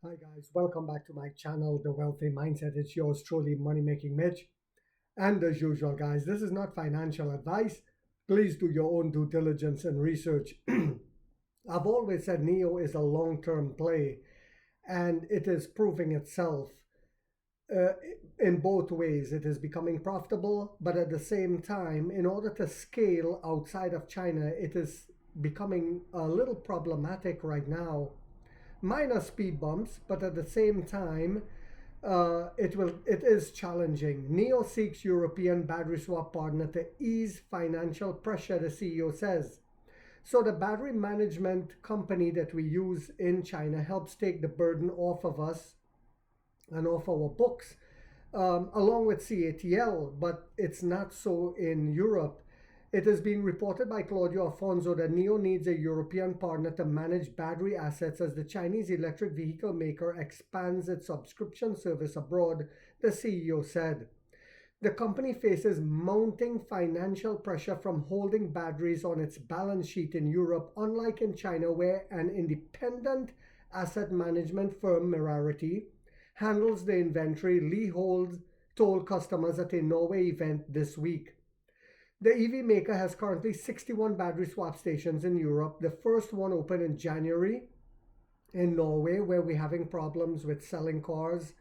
Hi guys, welcome back to my channel, The Wealthy Mindset. It's yours truly, Money Making Mitch. And as usual, guys, this is not financial advice. Please do your own due diligence and research. I've always said NEO is a long-term play, and it is proving itself uh, in both ways. It is becoming profitable, but at the same time, in order to scale outside of China, it is becoming a little problematic right now. Minor speed bumps, but at the same time, it is challenging. NEO seeks European battery swap partner to ease financial pressure, the CEO says. So the battery management company that we use in China helps take the burden off of us and off our books, along with CATL, but it's not so in Europe. It has been reported by Claudio Afonso that NEO needs a European partner to manage battery assets as the Chinese electric vehicle maker expands its subscription service abroad, the CEO said. The company faces mounting financial pressure from holding batteries on its balance sheet in Europe, unlike in China, where an independent asset management firm, Merarity, handles the inventory. Lee Holds told customers at a Norway event this week. The EV maker has currently 61 battery swap stations in Europe. The first one opened in January in Norway, where we're having problems with selling cars.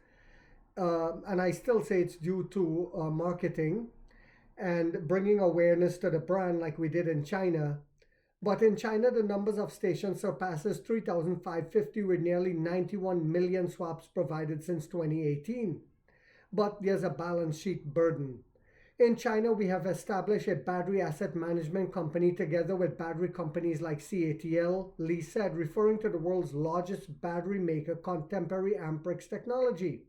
And I still say it's due to marketing and bringing awareness to the brand like we did in China. But in China, the numbers of stations surpasses 3,550 with nearly 91 million swaps provided since 2018. But there's a balance sheet burden. In China, we have established a battery asset management company together with battery companies like CATL, Lee said, referring to the world's largest battery maker, contemporary Amperex technology.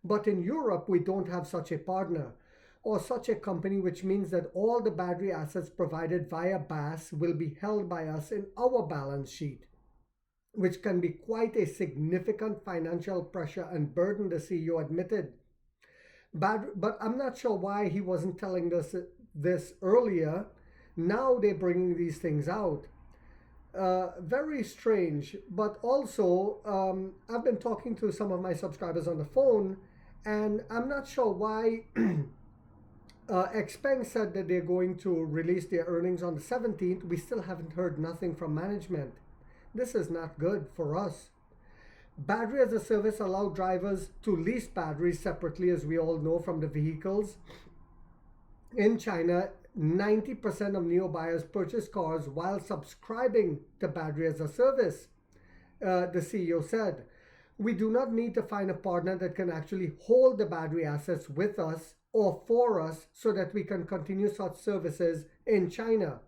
But in Europe, we don't have such a partner or such a company, which means that all the battery assets provided via BAS will be held by us in our balance sheet, which can be quite a significant financial pressure and burden, the CEO admitted. But I'm not sure why he wasn't telling us this earlier. Now they're bringing these things out. Very strange. But also, I've been talking to some of my subscribers on the phone, and I'm not sure why. Xpeng said that they're going to release their earnings on the 17th. We still haven't heard nothing from management. This is not good for us. Battery as a service allow drivers to lease batteries separately, as we all know from the vehicles. In China, 90% of NEO buyers purchase cars while subscribing to battery as a service, the CEO said. We do not need to find a partner that can actually hold the battery assets with us or for us so that we can continue such services in China.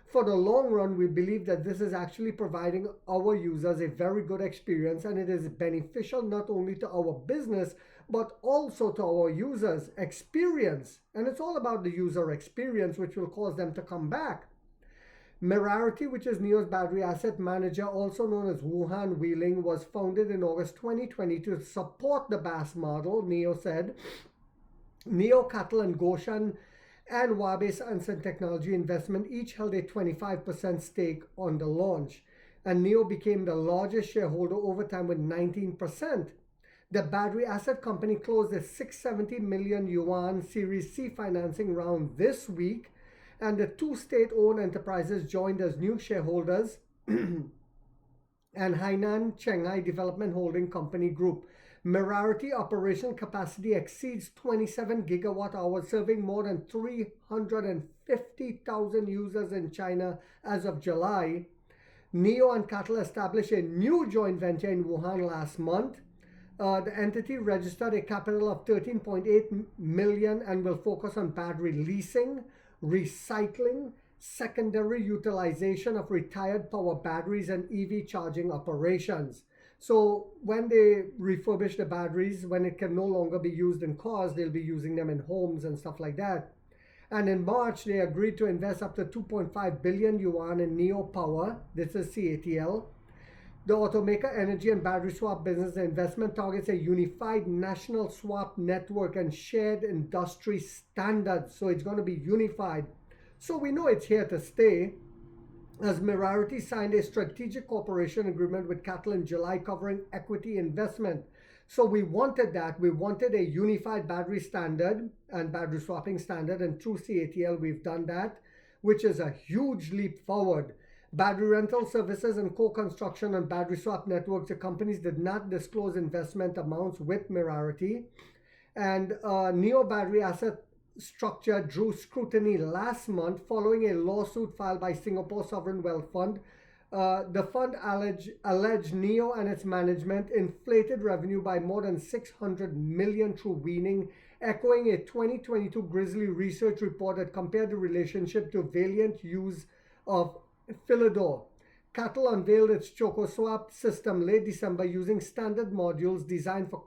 For the long run, we believe that this is actually providing our users a very good experience, and it is beneficial not only to our business but also to our users' experience. And it's all about the user experience, which will cause them to come back. Merarity, which is NEO's battery asset manager, also known as Wuhan Wheeling, was founded in August 2020 to support the BAS model, NEO said. NEO Cattle and Goshan and Wabe Science and Technology Investment each held a 25% stake on the launch, and NEO became the largest shareholder over time with 19%. The battery asset company closed a 670 million yuan Series C financing round this week, and the two state-owned enterprises joined as new shareholders and Hainan Chenghai Development Holding Company Group. Merarity operational capacity exceeds 27 gigawatt hours, serving more than 350,000 users in China as of July. NEO and Cattle established a new joint venture in Wuhan last month. The entity registered a capital of 13.8 million and will focus on battery leasing, recycling, secondary utilization of retired power batteries, and EV charging operations. So when they refurbish the batteries, when it can no longer be used in cars, they'll be using them in homes and stuff like that. And in March, they agreed to invest up to 2.5 billion yuan in NEO Power. This is CATL. The automaker energy and battery swap business. The investment targets a unified national swap network and shared industry standards. So it's going to be unified. So we know it's here to stay. as Mirarity signed a strategic cooperation agreement with CATL in July covering equity investment. So we wanted that. We wanted a unified battery standard and battery swapping standard, and through CATL we've done that, which is a huge leap forward. Battery rental services and co-construction on battery swap networks, the companies did not disclose investment amounts with Mirarity. And Neo Battery Asset Structure drew scrutiny last month following a lawsuit filed by Singapore Sovereign Wealth Fund. The fund alleged Neo and its management inflated revenue by more than 600 million through weaning, echoing a 2022 Grizzly research report that compared the relationship to valiant use of Philidor. CATL unveiled its ChocoSwap system late December using standard modules designed for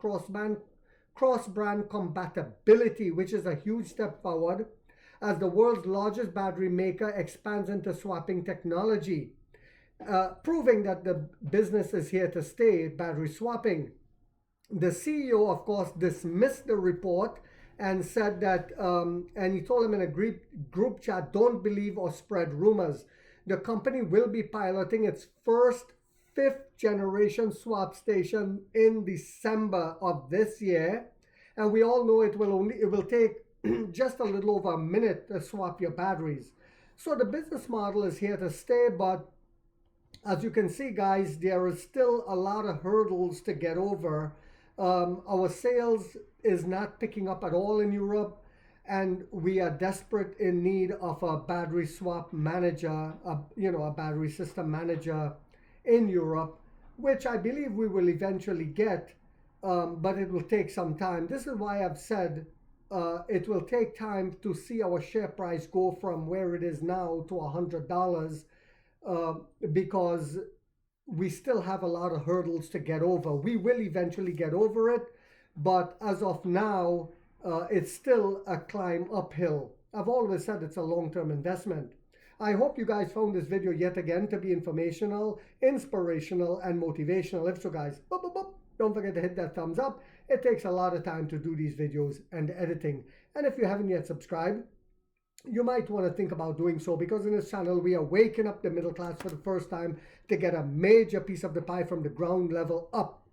cross-brand compatibility, which is a huge step forward as the world's largest battery maker expands into swapping technology, proving that the business is here to stay, battery swapping. The CEO, of course, dismissed the report and said that, and he told him in a group chat, don't believe or spread rumors. The company will be piloting its first 5th generation swap station in December of this year, and we all know it will take just a little over a minute to swap your batteries. So the business model is here to stay, but as you can see, guys, there is still a lot of hurdles to get over. Our sales is not picking up at all in Europe, and we are desperate in need of a battery swap manager, a battery system manager in Europe, which I believe we will eventually get, but it will take some time. This is why I've said it will take time to see our share price go from where it is now to $100, because we still have a lot of hurdles to get over. We will eventually get over it, but as of now, it's still a climb uphill. I've always said it's a long-term investment. I hope you guys found this video yet again to be informational, inspirational, and motivational. If so, guys, don't forget to hit that thumbs up. It takes a lot of time to do these videos and editing. And if you haven't yet subscribed, you might want to think about doing so, because in this channel we are waking up the middle class for the first time to get a major piece of the pie from the ground level up.